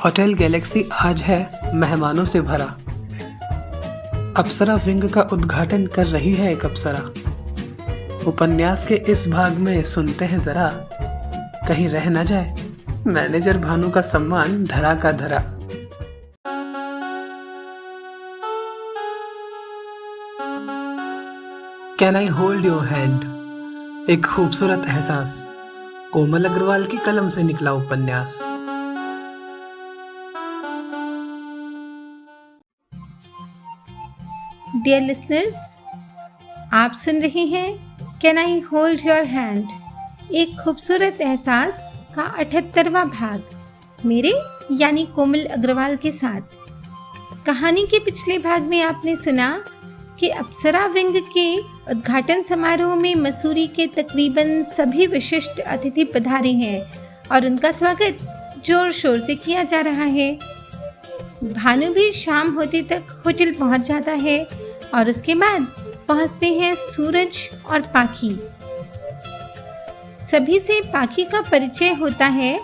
Hotel Galaxy आज है मेहमानों से भरा। अप्सरा विंग का उद्घाटन कर रही है एक अप्सरा। उपन्यास के इस भाग में सुनते हैं जरा, कहीं रह न जाए मैनेजर भानु का सम्मान धरा का धरा। Can I hold your hand, एक खूबसूरत एहसास, कोमल अग्रवाल की कलम से निकला उपन्यास। डियर लिसनर्स, आप सुन रहे हैं can I hold your hand, एक खूबसूरत एहसास का 78वां भाग मेरे यानी कोमल अग्रवाल के साथ। कहानी के पिछले भाग में आपने सुना कि अप्सरा विंग के उद्घाटन समारोह में मसूरी के तकरीबन सभी विशिष्ट अतिथि पधारे हैं और उनका स्वागत जोर शोर से किया जा रहा है। भानु भी शाम होते तक होटल पहुंच जाता है और उसके बाद पहुंचते हैं सूरज और पाखी। सभी से पाखी का परिचय होता है।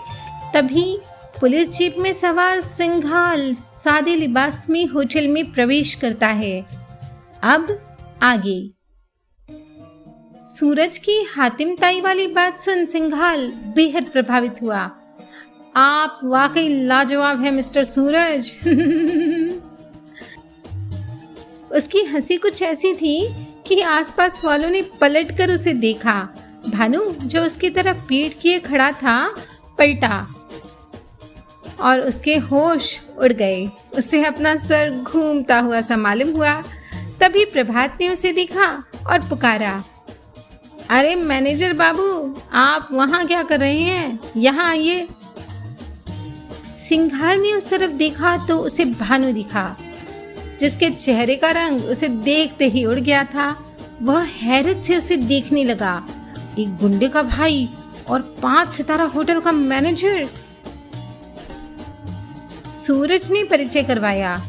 तभी पुलिस जीप में सवार सिंघाल सादे लिबास में होटल में प्रवेश करता है। अब आगे। सूरज की हातिम ताई वाली बात सुन सिंघाल बेहद प्रभावित हुआ। आप वाकई लाजवाब है मिस्टर सूरज। उसकी हंसी कुछ ऐसी थी कि आसपास वालों ने पलटकर उसे देखा। भानु जो उसकी तरफ पीठ किए खड़ा था पलटा और उसके होश उड़ गए। उसे अपना सर घूमता हुआ सा मालूम हुआ। तभी प्रभात ने उसे देखा और पुकारा, अरे मैनेजर बाबू, आप वहाँ क्या कर रहे हैं? यहाँ आइए। सिंघाल ने उस तरफ देखा तो उसे भानु दिखा, जिसके चेहरे का रंग उसे देखते ही उड़ गया था। वह हैरत से उसे देखने लगा। एक गुंडे का भाई और 5 सितारा होटल का मैनेजर। सूरज ने परिचय करवाया,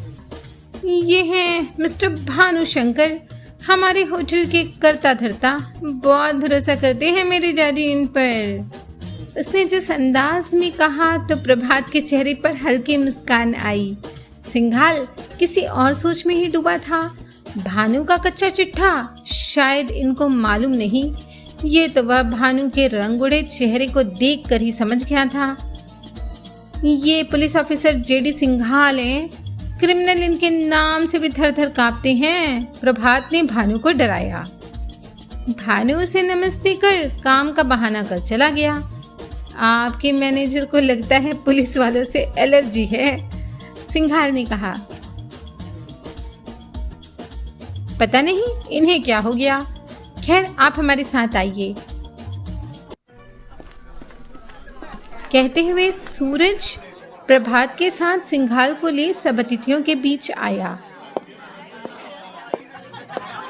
ये हैं मिस्टर भानु शंकर, हमारे होटल के कर्ता धर्ता। बहुत भरोसा करते हैं मेरे डैडी इन पर। उसने जिस अंदाज में कहा तो प्रभात के चेहरे पर हल्की मुस्कान आई। सिंघाल किसी और सोच में ही डूबा था। भानु का कच्चा चिट्ठा शायद इनको मालूम नहीं। ये तो वह भानु के रंग उड़े चेहरे को देखकर ही समझ गया था। ये पुलिस ऑफिसर जेडी सिंघाल हैं। क्रिमिनल इनके नाम से भी थर थर कांपते हैं। प्रभात ने भानु को डराया। भानु उसे नमस्ते कर काम का बहाना कर चला गया। आपके मैनेजर को लगता है पुलिस वालों से एलर्जी है, सिंघाल ने कहा। पता नहीं इन्हें क्या हो गया। खैर आप हमारे साथ आइए। कहते हुए सूरज प्रभात के साथ सिंघाल को ले सब अतिथियों के बीच आया।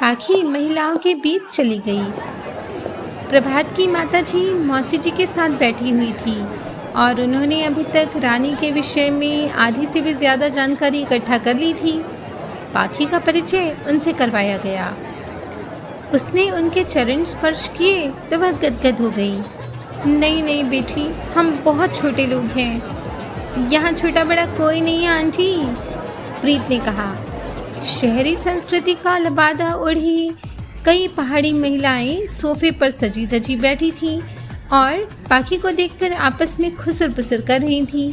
पाखी महिलाओं के बीच चली गई। प्रभात की माताजी मौसी जी के साथ बैठी हुई थी और उन्होंने अभी तक रानी के विषय में आधी से भी ज़्यादा जानकारी इकट्ठा कर ली थी। पाखी का परिचय उनसे करवाया गया। उसने उनके चरण स्पर्श किए तो वह गदगद हो गई। नहीं नहीं बेटी, हम बहुत छोटे लोग हैं। यहाँ छोटा बड़ा कोई नहीं है आंटी, प्रीत ने कहा। शहरी संस्कृति का लबादा ओढ़ी कई पहाड़ी महिलाएं सोफे पर सजी धजी बैठी थीं और पाखी को देखकर आपस में खुसर पुसर कर रही थीं।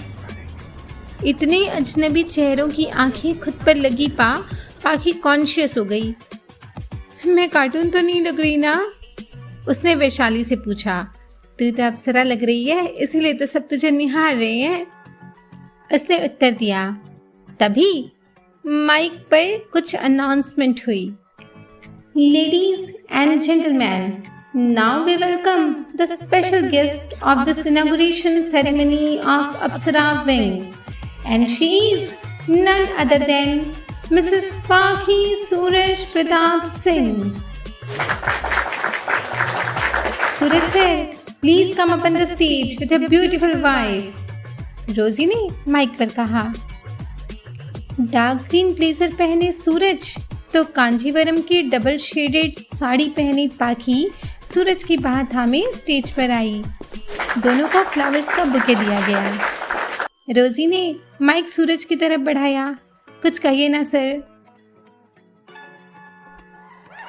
इतने अजनबी चेहरों की आंखें खुद पर लगी पाखी कॉन्शियस हो गई। मैं कार्टून तो नहीं लग रही ना? उसने वैशाली से पूछा। तू तो अप्सरा लग रही है, इसलिए तो सब तुझे निहार रहे हैं, उसने उत्तर दिया। तभी माइक पर कुछ अनाउंसमेंट हुई। Ladies and gentlemen, now we welcome the special guest of this inauguration ceremony of Apsara Wing, and she is none other than Mrs. Pakhi Suraj Pratap Singh. Suraj sir, please come up on the stage with your beautiful wife. रोजी ने mic पर कहा। Dark green blazer पहने सूरज तो कांजीवरम की double shaded sari पहनी पाखी सूरज की बाह थामे स्टेज पर आई। दोनों को फ्लावर्स का बुके दिया गया। रोजी ने माइक सूरज की तरफ बढ़ाया। कुछ कहिए ना सर।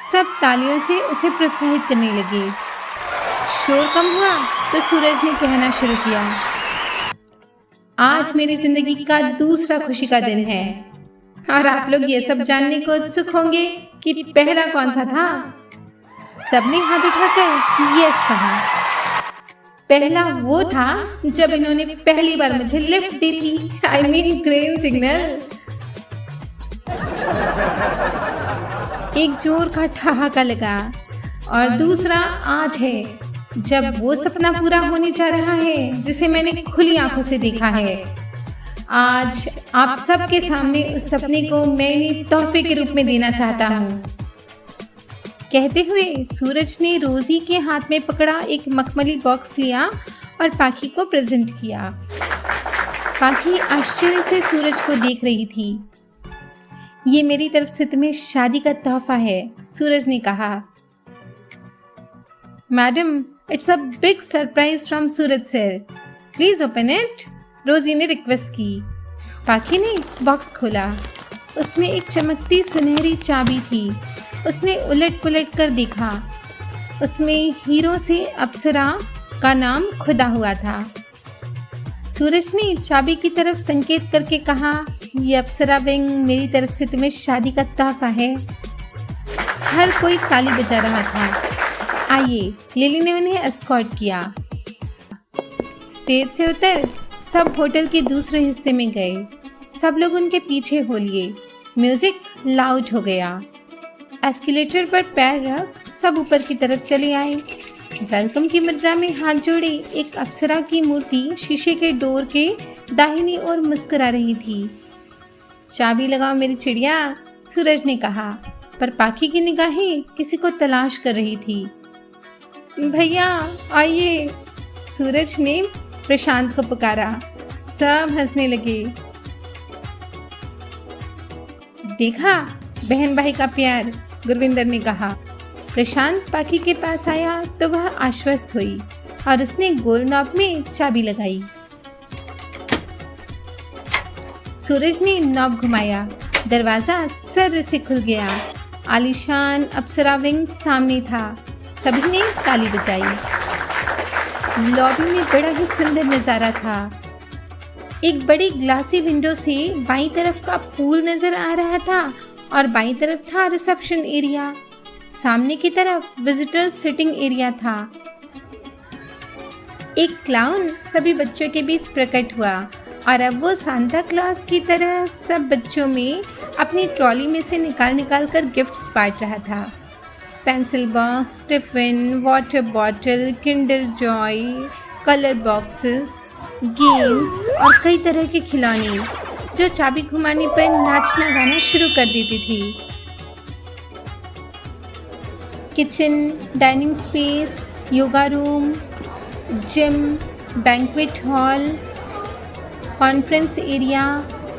सब तालियों से उसे प्रोत्साहित करने लगे। शोर कम हुआ तो सूरज ने कहना शुरू किया, आज मेरी जिंदगी का दूसरा खुशी का दिन है और आप लोग ये सब जानने को उत्सुक होंगे कि पहला कौन सा था। सबने हाथ उठाकर यस कहा। पहला वो था जब इन्होंने पहली बार मुझे लिफ्ट दी थी, आई मीन ग्रीन सिग्नल। एक जोर का ठहाका लगा। और दूसरा आज है जब वो सपना पूरा होने जा रहा है जिसे मैंने खुली आंखों से देखा है। आज आप सबके सामने उस सपने को मैं तोहफे के रूप में देना चाहता हूँ। कहते हुए सूरज ने रोजी के हाथ में पकड़ा एक मखमली बॉक्स लिया और पाखी को प्रेजेंट किया। पाखी आश्चर्य से सूरज को देख रही थी। ये मेरी तरफ से तुम्हें शादी का तोहफा है, सूरज ने कहा। Madam, it's a big surprise from Suraj sir, please open it, रोजी ने रिक्वेस्ट की। पाखी ने बॉक्स खोला। उसमें एक चमकती सुनहरी चाबी थी। उसने उलट पुलट कर देखा। उसमें हीरो से अप्सरा का नाम खुदा हुआ था। सूरज ने चाबी की तरफ संकेत करके कहा, ये अप्सरा विंग मेरी तरफ से तुम्हें शादी का तोहफा है। हर कोई ताली बजा रहा था। आइए, लिली ने उन्हें एस्कॉर्ट किया। स्टेज से उतर सब होटल के दूसरे हिस्से में गए। सब लोग उनके पीछे हो लिए। म्यूजिक लाउड हो गया। एस्केलेटर पर पैर रख सब ऊपर की तरफ चले आए। वेलकम की मुद्रा में हाथ जोड़े एक अप्सरा की मूर्ति शीशे के डोर के दाहिनी ओर मुस्कुरा रही थी। चाबी लगाओ मेरी चिड़िया, सूरज ने कहा, पर पाखी की निगाहें किसी को तलाश कर रही थी। भैया आइए, सूरज ने प्रशांत को पुकारा। सब हंसने लगे। देखा बहन भाई का प्यार, गुरविंदर ने कहा। प्रशांत पाखी के पास आया तो वह आश्वस्त हुई और उसने गोल नॉब में चाबी लगाई। सूरज ने नॉब घुमाया। दरवाजा सर्र से खुल गया। आलीशान अप्सरा विंग सामने था। सभी ने ताली बजाई। लॉबी में बड़ा ही सुंदर नज़ारा था। एक बड़ी ग्लासी विंडो से बाईं तरफ का पूल नजर आ रहा था और बाईं तरफ था रिसेप्शन एरिया। सामने की तरफ विजिटर सिटिंग एरिया था। एक क्लाउन सभी बच्चों के बीच प्रकट हुआ और अब वो सांता क्लॉज की तरह सब बच्चों में अपनी ट्रॉली में से निकाल कर गिफ्ट्स बांट रहा था। Pencil box, tiffin, water bottle, Kinder Joy, colour boxes, games और कई तरह के खिलौने जो चाबी घुमाने पर नाचना गाना शुरू कर देती थी। Kitchen, dining space, yoga room, gym, banquet hall, conference area,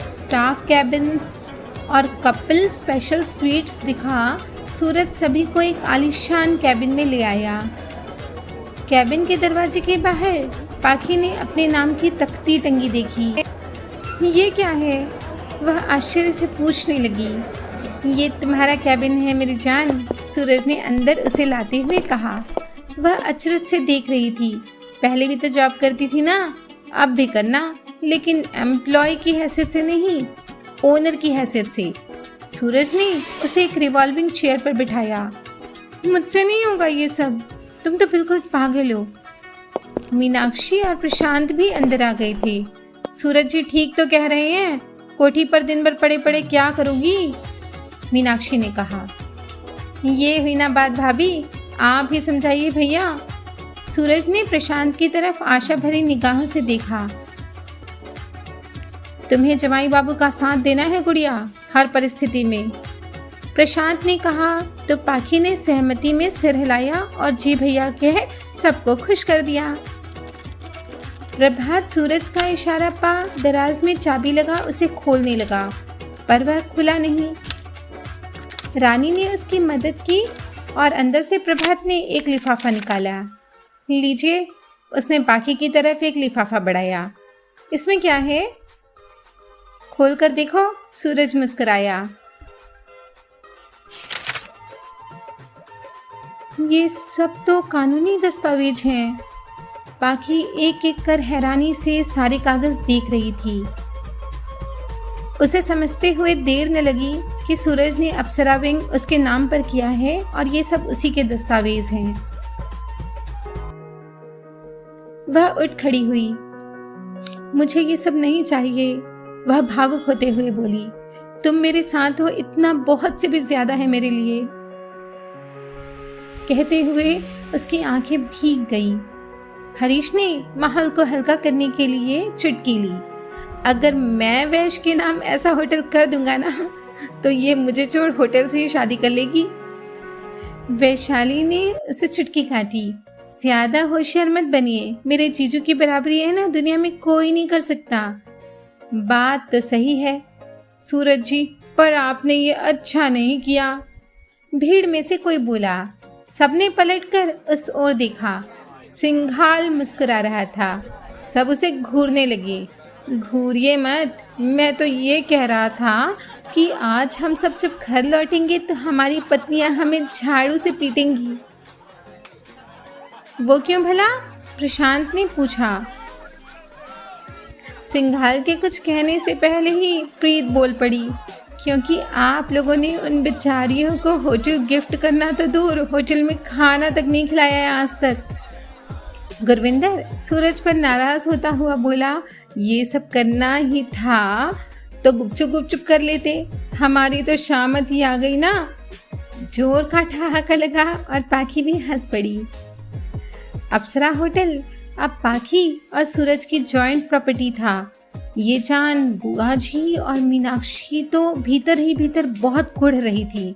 staff cabins और कपल स्पेशल स्वीट्स दिखा सूरज सभी को एक आलीशान कैबिन में ले आया। कैबिन के दरवाजे के बाहर पाखी ने अपने नाम की तख्ती टंगी देखी। ये क्या है? वह आश्चर्य से पूछने लगी। ये तुम्हारा कैबिन है मेरी जान, सूरज ने अंदर उसे लाते हुए कहा। वह अचरज से देख रही थी। पहले भी तो जॉब करती थी ना, अब भी करना, लेकिन एम्प्लॉय की हैसियत से नहीं, ओनर की हैसियत से। सूरज ने उसे एक रिवॉल्विंग चेयर पर बिठाया। मुझसे नहीं होगा ये सब, तुम तो बिल्कुल पागल हो। मीनाक्षी और प्रशांत भी अंदर आ गए थे। सूरज जी ठीक तो कह रहे हैं, कोठी पर दिन भर पड़े पड़े क्या करोगी? मीनाक्षी ने कहा। ये हुई ना बात भाभी, आप ही समझाइए भैया। सूरज ने प्रशांत की तरफ आशा भरी निगाहों से देखा। तुम्हें जमाई बाबू का साथ देना है गुड़िया, हर परिस्थिति में, प्रशांत ने कहा तो पाखी ने सहमति में सिर हिलाया और जी भैया कह सबको खुश कर दिया। प्रभात सूरज का इशारा पा दराज में चाबी लगा उसे खोलने लगा, पर वह खुला नहीं। रानी ने उसकी मदद की और अंदर से प्रभात ने एक लिफाफा निकाला। लीजिए, उसने पाखी की तरफ एक लिफाफा बढ़ाया। इसमें क्या है? खोल कर देखो। सूरज मुस्कुराया। ये सब तो कानूनी दस्तावेज हैं। पाखी एक एक कर हैरानी से सारे कागज देख रही थी। उसे समझते हुए देर न लगी कि सूरज ने अप्सरा विंग उसके नाम पर किया है और ये सब उसी के दस्तावेज हैं। वह उठ खड़ी हुई। मुझे ये सब नहीं चाहिए, वह भावुक होते हुए बोली। तुम मेरे साथ हो, इतना बहुत से भी ज्यादा है मेरे लिए। कहते हुए उसकी आंखें भीग गई। हरीश ने माहौल को हल्का करने के लिए चुटकी ली। अगर मैं वैश के नाम ऐसा होटल कर दूंगा ना, तो ये मुझे छोड़ होटल से ही शादी कर लेगी। वैशाली ने उसे चुटकी काटी। ज्यादा होशियार मत बनिए, मेरे जीजू की बराबरी है ना दुनिया में कोई नहीं कर सकता। बात तो सही है सूरज जी, पर आपने ये अच्छा नहीं किया। भीड़ में से कोई बोला। सबने पलटकर उस ओर देखा। सिंघाल मुस्कुरा रहा था। सब उसे घूरने लगे। घूरिए मत, मैं तो ये कह रहा था कि आज हम सब जब घर लौटेंगे तो हमारी पत्नियां हमें झाड़ू से पीटेंगी। वो क्यों भला? प्रशांत ने पूछा। सिंघाल के कुछ कहने से पहले ही प्रीत बोल पड़ी। क्योंकि आप लोगों ने उन बेचारियों को होटल गिफ्ट करना तो दूर, होटल में खाना तक नहीं खिलाया है आज तक। गुरविंदर सूरज पर नाराज होता हुआ बोला, ये सब करना ही था तो गुपचुप कर लेते, हमारी तो शामत ही आ गई ना। जोर का ठहाका लगा और पाखी भी हंस पड़ी। अप्सरा होटल अब पाखी और सूरज की जॉइंट प्रॉपर्टी था। ये जान बुआ जी और मीनाक्षी तो भीतर ही भीतर बहुत कुढ़ रही थी,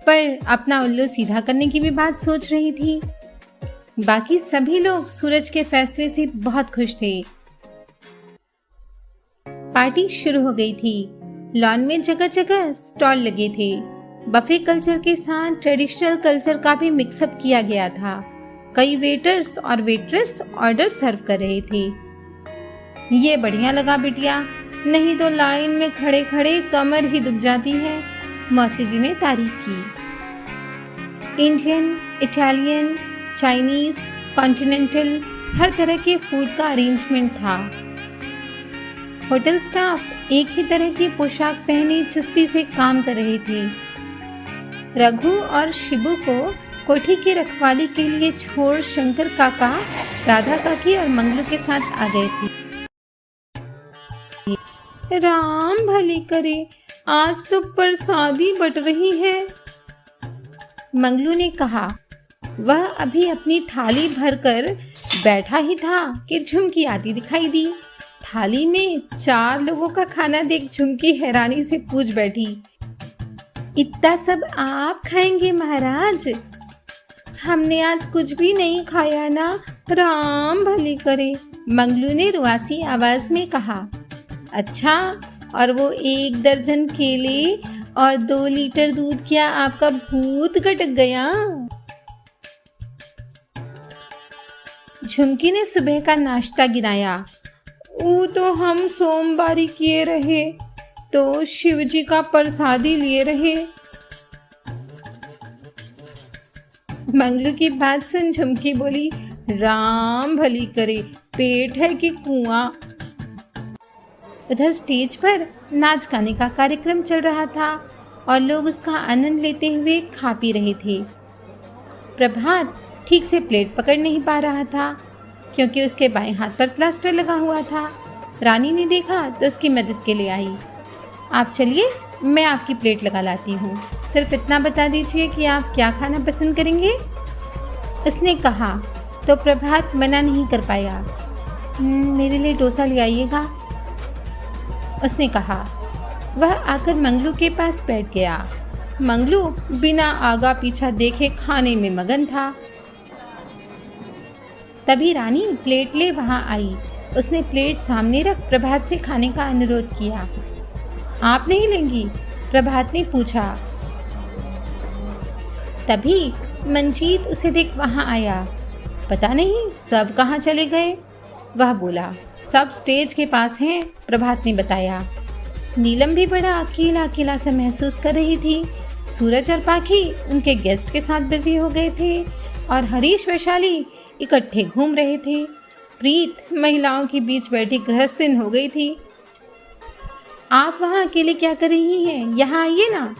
पर अपना उल्लू सीधा करने की भी बात सोच रही थी। बाकी सभी लोग सूरज के फैसले से बहुत खुश थे। पार्टी शुरू हो गई थी। लॉन में जगह जगह स्टॉल लगे थे। बफे कल्चर के साथ ट्रेडिशनल कल्चर का भी मिक्सअप किया गया था। कई वेटर्स और वेट्रेस ऑर्डर सर्व कर रहे थे। ये बढ़िया लगा बिटिया, नहीं तो लाइन में खड़े खड़े कमर ही दुख जाती है, मौसी जी ने तारीफ की। इंडियन, इटालियन, चाइनीज, कॉन्टिनेंटल हर तरह के फूड का अरेंजमेंट था। होटल स्टाफ एक ही तरह की पोशाक पहने चुस्ती से काम कर रहे थे। रघु और शिबू को कोठी की रखवाली के लिए छोड़ शंकर काका, राधा काकी और मंगलू के साथ आ गए थे। राम भली करे, आज तो प्रसादी बट रही है, मंगलू ने कहा। वह अभी अपनी थाली भरकर बैठा ही था कि झुमकी आती दिखाई दी। थाली में 4 लोगों का खाना देख झुमकी हैरानी से पूछ बैठी, इतना सब आप खाएंगे महाराज? हमने आज कुछ भी नहीं खाया ना, राम भली करे, मंगलू ने रुआसी आवाज में कहा। अच्छा, और वो 1 दर्जन केले और 2 लीटर दूध, क्या आपका भूत कटक गया? झुमकी ने सुबह का नाश्ता गिनाया। वो तो हम सोमवारी किए रहे, तो शिवजी का प्रसादी लिए रहे। मंगलू की बात सुन झुमकी बोली, राम भली करे, पेट है कि कुआं? उधर स्टेज पर नाच गाने का कार्यक्रम चल रहा था और लोग उसका आनंद लेते हुए खा पी रहे थे। प्रभात ठीक से प्लेट पकड़ नहीं पा रहा था क्योंकि उसके बाएं हाथ पर प्लास्टर लगा हुआ था। रानी ने देखा तो उसकी मदद के लिए आई। आप चलिए, मैं आपकी प्लेट लगा लाती हूँ, सिर्फ इतना बता दीजिए कि आप क्या खाना पसंद करेंगे, उसने कहा। तो प्रभात मना नहीं कर पाया। मेरे लिए डोसा ले आइएगा, उसने कहा। वह आकर मंगलू के पास बैठ गया। मंगलू बिना आगा पीछा देखे खाने में मगन था। तभी रानी प्लेट ले वहां आई। उसने प्लेट सामने रख प्रभात से खाने का अनुरोध किया। आप नहीं लेंगी? प्रभात ने पूछा। तभी मंजीत उसे देख वहां आया। पता नहीं सब कहाँ चले गए, वह बोला। सब स्टेज के पास हैं, प्रभात ने बताया। नीलम भी बड़ा अकेला अकेला सा महसूस कर रही थी। सूरज और पाखी उनके गेस्ट के साथ बिजी हो गए थे और हरीश वैशाली इकट्ठे घूम रहे थे। प्रीत महिलाओं के बीच बैठी गृहस्थिन हो गई थी। आप वहाँ अकेले क्या कर रही हैं? यहाँ आइए ना,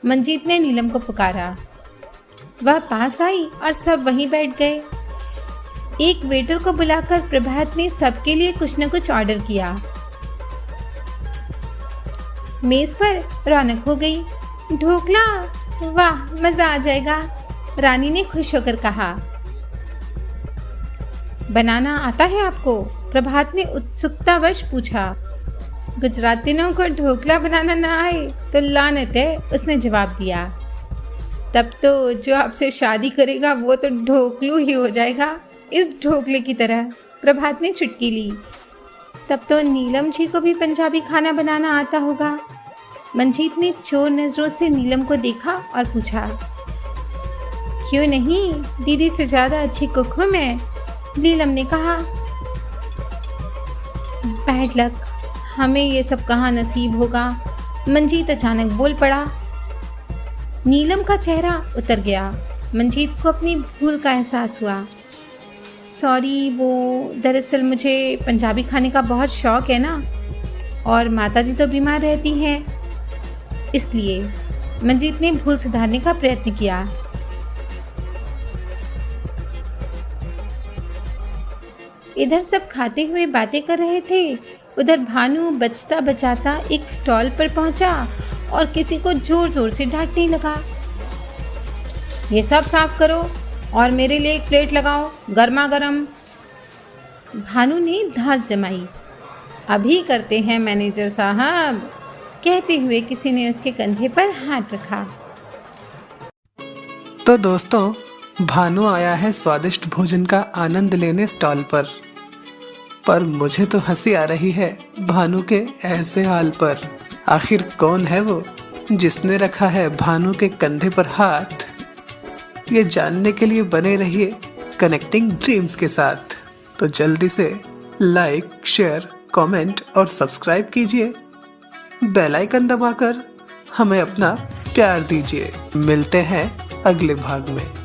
मंजीत ने नीलम को पुकारा। वह पास आई और सब वहीं बैठ गए। एक वेटर को बुलाकर प्रभात ने सबके लिए कुछ न कुछ ऑर्डर किया। मेज पर रौनक हो गई। ढोकला, वाह मजा आ जाएगा, रानी ने खुश होकर कहा। बनाना आता है आपको? प्रभात ने उत्सुकतावश पूछा। गुजरातियों को ढोकला बनाना ना आए तो लानत है, उसने जवाब दिया। तब तो जो आपसे शादी करेगा वो तो ढोकलू ही हो जाएगा, इस ढोकले की तरह, प्रभात ने चुटकी ली। तब तो नीलम जी को भी पंजाबी खाना बनाना आता होगा। मंजीत ने चोर नजरों से नीलम को देखा और पूछा। क्यों नहीं, दीदी से ज़्यादा अच्छी कुक हूँ मैं, नीलम ने कहा। बैड लक, हमें ये सब कहाँ नसीब होगा, मंजीत अचानक बोल पड़ा। नीलम का चेहरा उतर गया। मंजीत को अपनी भूल का एहसास हुआ। सॉरी, वो दरअसल मुझे पंजाबी खाने का बहुत शौक है ना, और माताजी तो बीमार रहती हैं, इसलिए। मंजीत ने भूल सुधारने का प्रयत्न किया। इधर सब खाते हुए बातें कर रहे थे, उधर भानु बचता बचाता एक स्टॉल पर पहुंचा और किसी को जोर जोर से डांटने लगा। ये सब साफ करो और मेरे लिए एक प्लेट लगाओ, गर्मा गर्म। भानु ने धांस जमाई। अभी करते हैं मैनेजर साहब, कहते हुए किसी ने उसके कंधे पर हाथ रखा। तो दोस्तों, भानु आया है स्वादिष्ट भोजन का आनंद लेने स्टॉल पर मुझे तो हंसी आ रही है भानु के ऐसे हाल पर। आखिर कौन है वो जिसने रखा है भानु के कंधे पर हाथ? ये जानने के लिए बने रहिए कनेक्टिंग ड्रीम्स के साथ। तो जल्दी से लाइक, शेयर, कमेंट और सब्सक्राइब कीजिए। बेल आइकन दबाकर हमें अपना प्यार दीजिए। मिलते हैं अगले भाग में।